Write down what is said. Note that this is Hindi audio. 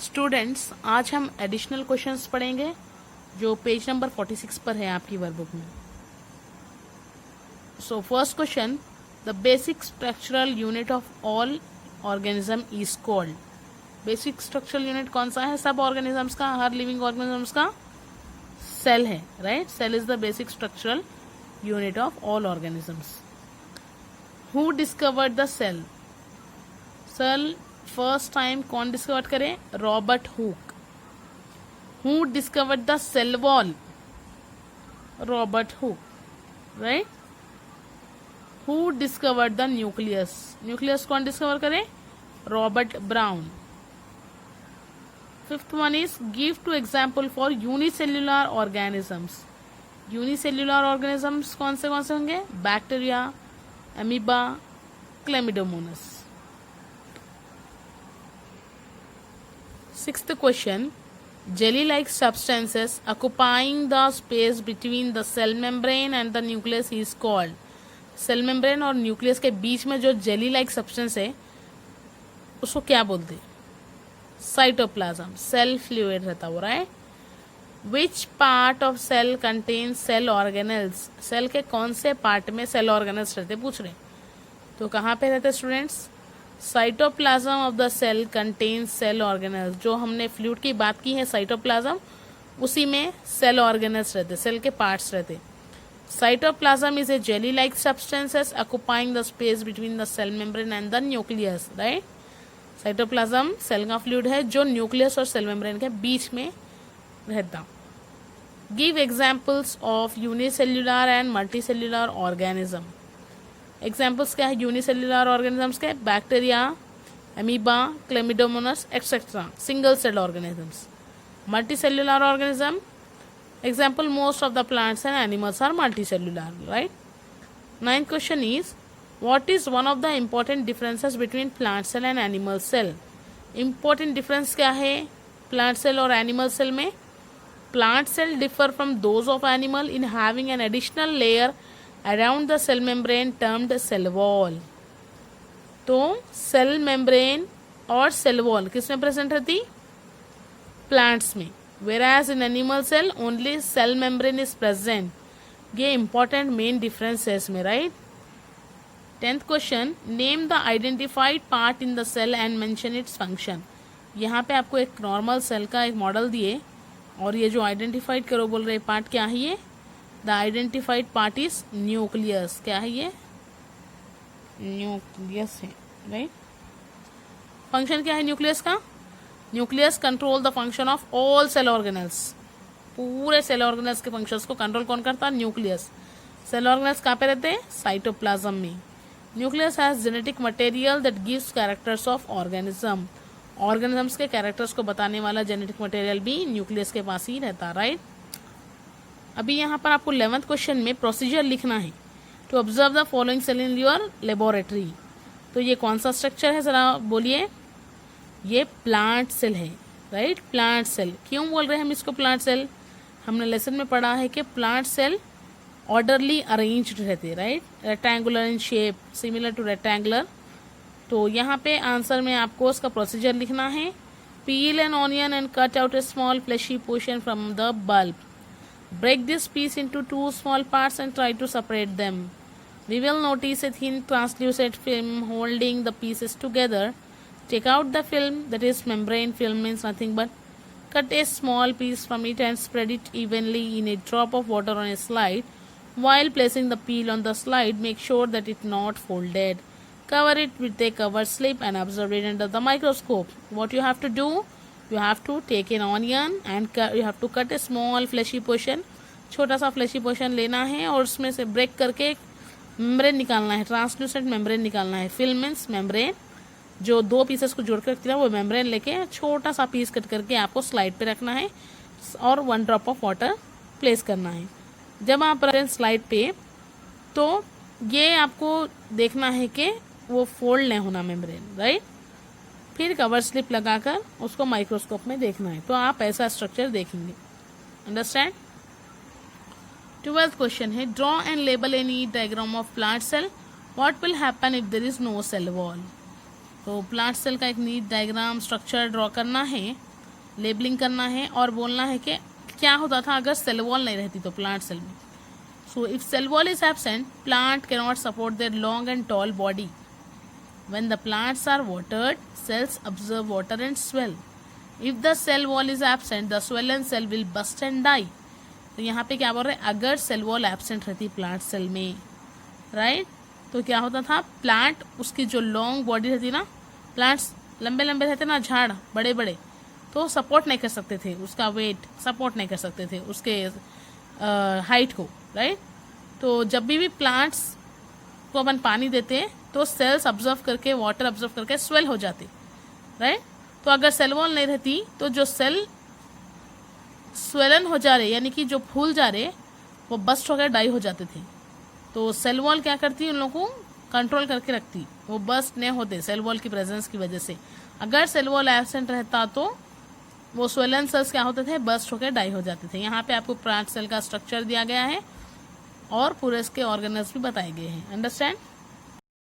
स्टूडेंट्स, आज हम एडिशनल क्वेश्चंस पढ़ेंगे जो पेज नंबर 46 पर है आपकी वर्कबुक में। So first question, the basic structural unit of all organism is called. Basic structural unit कौन सा है? सब ऑर्गेनिजम्स का, हर लिविंग ऑर्गेनिजम्स का सेल है, right? Cell is the basic structural unit of all organisms. Who discovered the cell? Cell first time कौन डिस्कवर करे? Robert Hooke. Who discovered the cell wall? Robert Hooke, right? Who discovered the nucleus? Nucleus कौन डिस्कवर करे? Robert brown. Fifth one is give to example for unicellular organisms. Unicellular organisms कौन से होंगे? Bacteria, amoeba, chlamydomonas. Sixth question, jelly-like substances occupying the space between the cell membrane and the nucleus is called. Cell membrane और न्यूक्लियस के बीच में जो जेली लाइक सब्सटेंस है उसको क्या बोलते? साइटोप्लाज्म। सेल फ्लूइड रहता हो, right? Which part of cell contains cell organelles? Cell के कौन से पार्ट में सेल ऑर्गेनल्स रहते पूछ रहे। तो कहाँ पे रहते students? Cytoplasm of the cell contains cell organelles. जो हमने फ्लूइड की बात की है साइटोप्लाज्म, उसी में सेल ऑर्गेनल्स रहते, सेल के पार्ट्स रहते। Cytoplasm is a jelly like substances occupying the space between the cell membrane and the nucleus, right? Cytoplasm cell का फ्लूइड है जो न्यूक्लियस और सेल मेम्ब्रेन के बीच में रहता। Give examples of unicellular and multicellular organism. Examples क्या है यूनिसेल्युलर ऑर्गेनिजम्स के? Bacteria, amoeba, chlamydomonas etcetera, single cell organisms. Multicellular organism example, most of the plants and animals are multicellular, right? Ninth question is what is one of the important differences between plant cell and animal cell? Important difference क्या है प्लांट सेल और एनिमल सेल में? Plant cell differ from those of animal in having an additional layer around the cell membrane termed cell wall. तो सेल मेम्ब्रेन और सेल वॉल किसमें प्रेजेंट रहती? प्लांट्स में। whereas in animal cell only cell membrane is present. ये important main difference है इसमें, right? 10th question, name the identified part in the cell and mention its function. यहाँ पे आपको एक नॉर्मल सेल का एक मॉडल दिए और ये जो आइडेंटिफाइड करो बोल रहे पार्ट क्या है ये? The identified part is nucleus. क्या है ये? न्यूक्लियस है, राइट? फंक्शन क्या है न्यूक्लियस का? Nucleus control the function of all cell organelles. पूरे सेल ऑर्गेनल्स के फंक्शंस को कंट्रोल कौन करता? न्यूक्लियस। सेल ऑर्गेनल्स कहाँ पे रहते हैं? साइटोप्लाज्म में। Nucleus has genetic material that gives characters of organism. Organisms के कैरेक्टर्स को बताने वाला जेनेटिक मटेरियल भी न्यूक्लियस के पास ही रहता, राइट? अभी यहाँ पर आपको 11th क्वेश्चन में प्रोसीजर लिखना है to observe the following cell in your laboratory. तो ये कौन सा स्ट्रक्चर है जरा बोलिए? ये प्लांट सेल है, राइट? Plant cell. क्यों बोल रहे हैं हम इसको प्लांट सेल? हमने लेसन में पढ़ा है कि प्लांट सेल ऑर्डरली अरेंज्ड रहते, right? Rectangular in shape, similar two rectangular. तो यहाँ पे आंसर में आपको उसका प्रोसीजर लिखना है। Peel an onion and cut out a small fleshy portion from the bulb. Break this piece into two small parts and try to separate them. We will notice a thin translucent film holding the pieces together. Take out the film, that is membrane film means nothing but cut a small piece from it and spread it evenly in a drop of water on a slide. While placing the peel on the slide, make sure that it not folded. Cover it with a cover slip and observe it under the microscope. What you have to do? You have to take an onion and you have to cut a small fleshy portion. छोटा सा फ्लैशी पोर्शन लेना है और उसमें से ब्रेक करके एक मेम्ब्रेन निकालना है, ट्रांसल्यूसेंट मेम्ब्रेन निकालना है। फिल्म मीन्स मेम्ब्रेन, जो दो पीसेस को जोड़ कर रखती है वो मेम्ब्रेन लेके छोटा सा पीस कट करके आपको स्लाइड पे रखना है और 1 ड्रॉप ऑफ वाटर प्लेस करना है। जब आप रखें स्लाइड पे तो ये आपको देखना है कि वो फोल्ड नहीं होना मेम्ब्रेन, राइट? फिर कवर स्लिप लगाकर उसको माइक्रोस्कोप में देखना है, तो आप ऐसा स्ट्रक्चर देखेंगे। अंडरस्टैंड? 12th क्वेश्चन है draw and label any diagram of plant cell. What will happen if there is no cell wall? तो प्लांट सेल का एक नीट डायग्राम स्ट्रक्चर ड्रॉ करना है लेबलिंग करना है और बोलना है कि क्या होता था अगर सेल वॉल नहीं रहती तो प्लांट सेल में. So if cell wall is absent, plant can not support their long and tall body. When the plants are watered, cells absorb water and swell. If the cell wall is absent, the swollen cell will burst and die. तो यहाँ पे क्या बोल रहे हैं, अगर सेल वॉल एब्सेंट रहती प्लांट सेल में, राइट, तो क्या होता था, प्लांट उसकी जो लॉन्ग बॉडी रहती ना, प्लांट्स लंबे लंबे रहते ना, झाड़ बड़े बड़े, तो सपोर्ट नहीं कर सकते थे, उसका वेट सपोर्ट नहीं कर सकते थे उसके हाइट को, राइट. तो जब भी प्लांट्स को अपन पानी देते तो सेल्स ऑब्जर्व करके, वाटर ऑब्जर्व करके स्वेल हो जाते, राइट. तो अगर सेल वॉल नहीं रहती तो जो सेल स्वेलन हो जा रहे, यानी कि जो फूल जा रहे, वो बस्ट होकर डाई हो जाते थे. तो सेल वॉल क्या करती, उन लोगों को कंट्रोल करके रखती, वो बस्ट नहीं होते सेल वॉल की प्रेजेंस की वजह से. अगर सेल वॉल एब्सेंट रहता तो वो स्वेलन सेल्स क्या होते थे, बस्ट होकर डाई हो जाते थे. यहाँ पे आपको प्लांट सेल का स्ट्रक्चर दिया गया है और पूरे इसके ऑर्गेनल्स भी बताए गए हैं. अंडरस्टैंड.